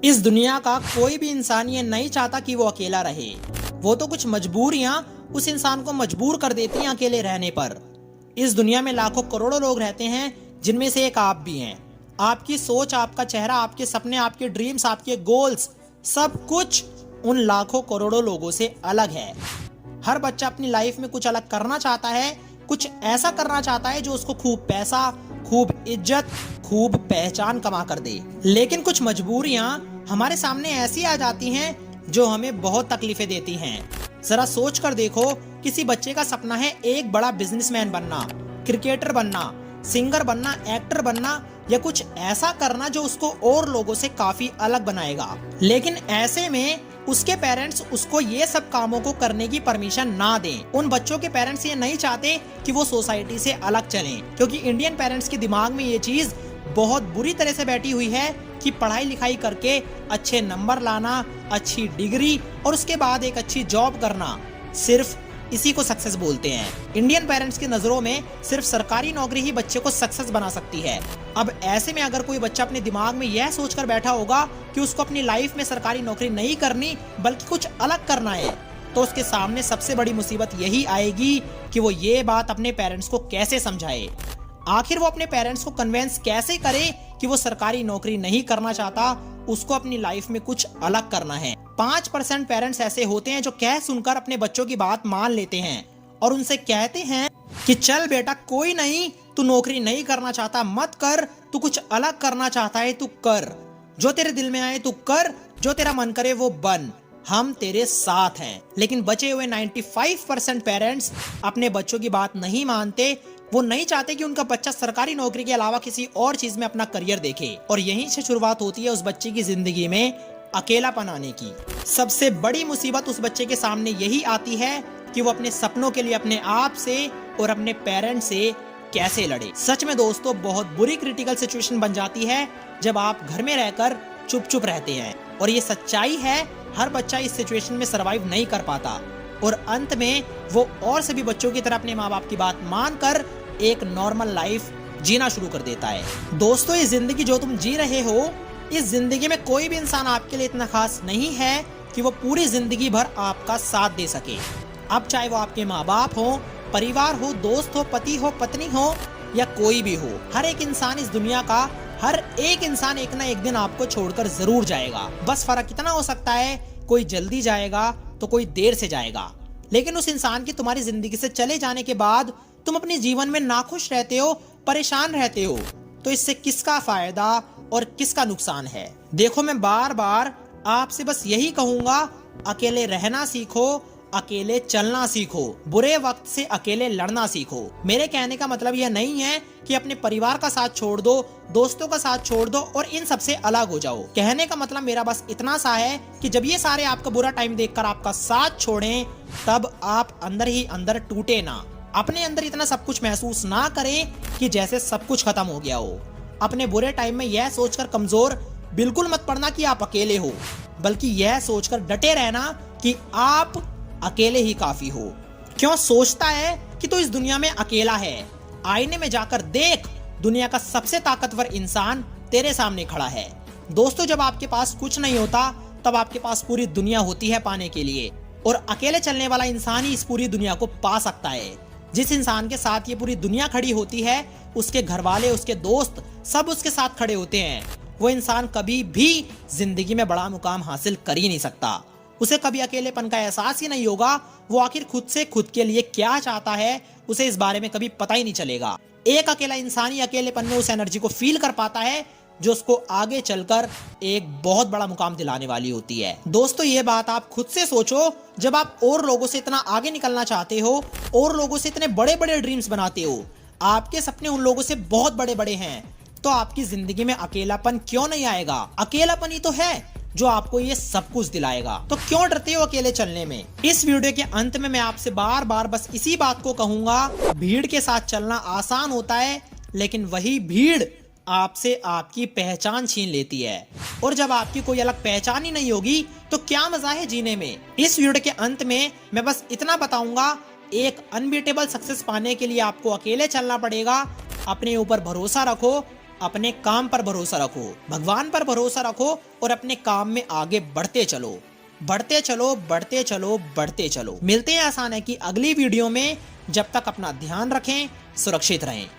इस दुनिया का कोई भी इंसान ये नहीं चाहता कि वो अकेला रहे। वो तो कुछ मजबूरियां उस इंसान को मजबूर कर देती हैं अकेले रहने पर। इस दुनिया में लाखों करोड़ों लोग रहते हैं, जिनमें से एक आप भी हैं। आपकी सोच, आपका चेहरा, आपके सपने, आपके ड्रीम्स, आपके गोल्स, सब कुछ उन लाखों करोड़ों लोगों से अलग है। हर बच्चा अपनी लाइफ में कुछ अलग करना चाहता है, कुछ ऐसा करना चाहता है जो उसको खूब पैसा, खूब इज्जत, खूब पहचान कमा कर दे। लेकिन कुछ मजबूरियां हमारे सामने ऐसी आ जाती हैं जो हमें बहुत तकलीफें देती हैं। जरा सोच कर देखो, किसी बच्चे का सपना है एक बड़ा बिजनेसमैन बनना, क्रिकेटर बनना, सिंगर बनना, एक्टर बनना या कुछ ऐसा करना जो उसको और लोगों से काफी अलग बनाएगा। लेकिन ऐसे में उसके पेरेंट्स उसको ये सब कामों को करने की परमिशन ना दें। उन बच्चों के पेरेंट्स ये नहीं चाहते कि वो सोसाइटी से अलग चलें, क्योंकि इंडियन पेरेंट्स के दिमाग में ये चीज बहुत बुरी तरह से बैठी हुई है कि पढ़ाई लिखाई करके अच्छे नंबर लाना, अच्छी डिग्री और उसके बाद एक अच्छी जॉब करना, सिर्फ इसी को सक्सेस बोलते हैं। इंडियन पेरेंट्स की नजरों में सिर्फ सरकारी नौकरी ही बच्चे को सक्सेस बना सकती है। अब ऐसे में अगर कोई बच्चा अपने दिमाग में यह सोचकर बैठा होगा कि उसको अपनी लाइफ में सरकारी नौकरी नहीं करनी बल्कि कुछ अलग करना है, तो उसके सामने सबसे बड़ी मुसीबत यही आएगी कि वो ये बात अपने पेरेंट्स को कैसे समझाए। आखिर वो अपने पेरेंट्स को कन्वेंस कैसे करे कि वो सरकारी नौकरी नहीं करना चाहता, उसको अपनी लाइफ में कुछ अलग करना है। 5% पेरेंट्स ऐसे होते हैं जो कह सुनकर अपने बच्चों की बात मान लेते हैं और उनसे कहते हैं कि चल बेटा कोई नहीं, तू नौकरी नहीं करना चाहता मत कर, तू कुछ अलग करना चाहता है तू कर, जो तेरे दिल में आए तू कर, जो तेरा मन करे वो बन, हम तेरे साथ हैं। लेकिन बचे हुए 95% पेरेंट्स अपने बच्चों की बात नहीं मानते। वो नहीं चाहते कि उनका बच्चा सरकारी नौकरी के अलावा किसी और चीज में अपना करियर देखे, और यहीं से शुरुआत होती है उस बच्चे की जिंदगी में अकेलापन आने की। सबसे बड़ी मुसीबत उस बच्चे के सामने यही आती है कि वो अपने सपनों के लिए अपने आप से और अपने पेरेंट्स से कैसे लड़े। सच में दोस्तों, बहुत बुरी क्रिटिकल सिचुएशन बन जाती है जब आप घर में रहकर चुप चुप रहते हैं, और ये सच्चाई है, हर बच्चा इस सिचुएशन में सरवाइव नहीं कर पाता और अंत में वो और सभी बच्चों की तरह अपने माँ बाप की बात मानकर एक नॉर्मल लाइफ जीना शुरू कर देता है। दोस्तों, ये जिंदगी जो तुम जी रहे हो, इस जिंदगी में कोई भी इंसान आपके लिए इतना खास नहीं है कि वो पूरी जिंदगी भर आपका साथ दे सके। अब चाहे वो आपके माँ बाप हो, परिवार हो, दोस्त हो, पति हो, पत्नी हो या कोई भी हो, हर एक इंसान इस दुनिया का, हर एक इंसान एक ना एक दिन आपको छोड़कर जरूर जाएगा। बस फर्क इतना हो सकता है, कोई जल्दी जाएगा तो कोई देर से जाएगा। लेकिन उस इंसान की तुम्हारी जिंदगी से चले जाने के बाद तुम अपने जीवन में नाखुश रहते हो, परेशान रहते हो, तो इससे किसका फायदा और किसका नुकसान है? देखो, मैं बार बार आपसे बस यही कहूंगा, अकेले रहना सीखो, अकेले चलना सीखो, बुरे वक्त से अकेले लड़ना सीखो। मेरे कहने का मतलब यह नहीं है कि अपने परिवार का साथ छोड़ दो, दोस्तों का साथ छोड़ दो और इन सबसे अलग हो जाओ। कहने का मतलब मेरा बस इतना सा है कि जब ये सारे आपका बुरा टाइम देखकर आपका साथ छोड़ें, तब आप अंदर ही अंदर टूटे ना, अपने अंदर इतना सब कुछ महसूस ना करें कि जैसे सब कुछ खत्म हो गया हो। अपने बुरे टाइम में यह सोचकर कमजोर बिल्कुल मत पड़ना कि आप अकेले हो, बल्कि यह सोचकर डटे रहना कि आप अकेले ही काफी हो। क्यों सोचता है कि तू इस दुनिया में अकेला है? आईने में जाकर देख, दुनिया का सबसे ताकतवर इंसान तेरे सामने खड़ा है। दोस्तों, जब आपके पास कुछ नहीं होता तब आपके पास पूरी दुनिया होती है पाने के लिए, और अकेले चलने वाला इंसान ही इस पूरी दुनिया को पा सकता है। जिस इंसान के साथ ये पूरी दुनिया खड़ी होती है, उसके घर वाले, उसके दोस्त सब उसके साथ खड़े होते हैं। वो इंसान कभी भी जिंदगी में बड़ा मुकाम हासिल कर ही नहीं सकता। उसे कभी अकेलेपन का एहसास ही नहीं होगा। वो आखिर खुद से खुद के लिए क्या चाहता है, उसे इस बारे में कभी पता ही नहीं चलेगा। एक अकेला इंसान ही अकेलेपन में उस एनर्जी को फील कर पाता है जो उसको आगे चलकर एक बहुत बड़ा मुकाम दिलाने वाली होती है। दोस्तों, ये बात आप खुद से सोचो, जब आप और लोगों से इतना आगे निकलना चाहते हो, और लोगों से इतने बड़े बड़े ड्रीम्स बनाते हो, आपके सपने उन लोगों से बहुत बड़े बड़े हैं, तो आपकी जिंदगी में अकेलापन क्यों नहीं आएगा? अकेलापन ही तो है जो आपको ये सब कुछ दिलाएगा। तो क्यों डरते हो अकेले चलने में? इस वीडियो के अंत में मैं आपसे बार बार बस इसी बात को कहूंगा, भीड़ के साथ चलना आसान होता है, लेकिन वही भीड़ आपसे आपकी पहचान छीन लेती है, और जब आपकी कोई अलग पहचान ही नहीं होगी तो क्या मजा है जीने में। इस वीडियो के अंत में मैं बस इतना बताऊंगा, एक अनबीटेबल सक्सेस पाने के लिए आपको अकेले चलना पड़ेगा। अपने ऊपर भरोसा रखो, अपने काम पर भरोसा रखो, भगवान पर भरोसा रखो और अपने काम में आगे बढ़ते चलो, बढ़ते चलो, बढ़ते चलो, बढ़ते चलो। मिलते हैं आसान है कि अगली वीडियो में। जब तक अपना ध्यान रखें, सुरक्षित रहें।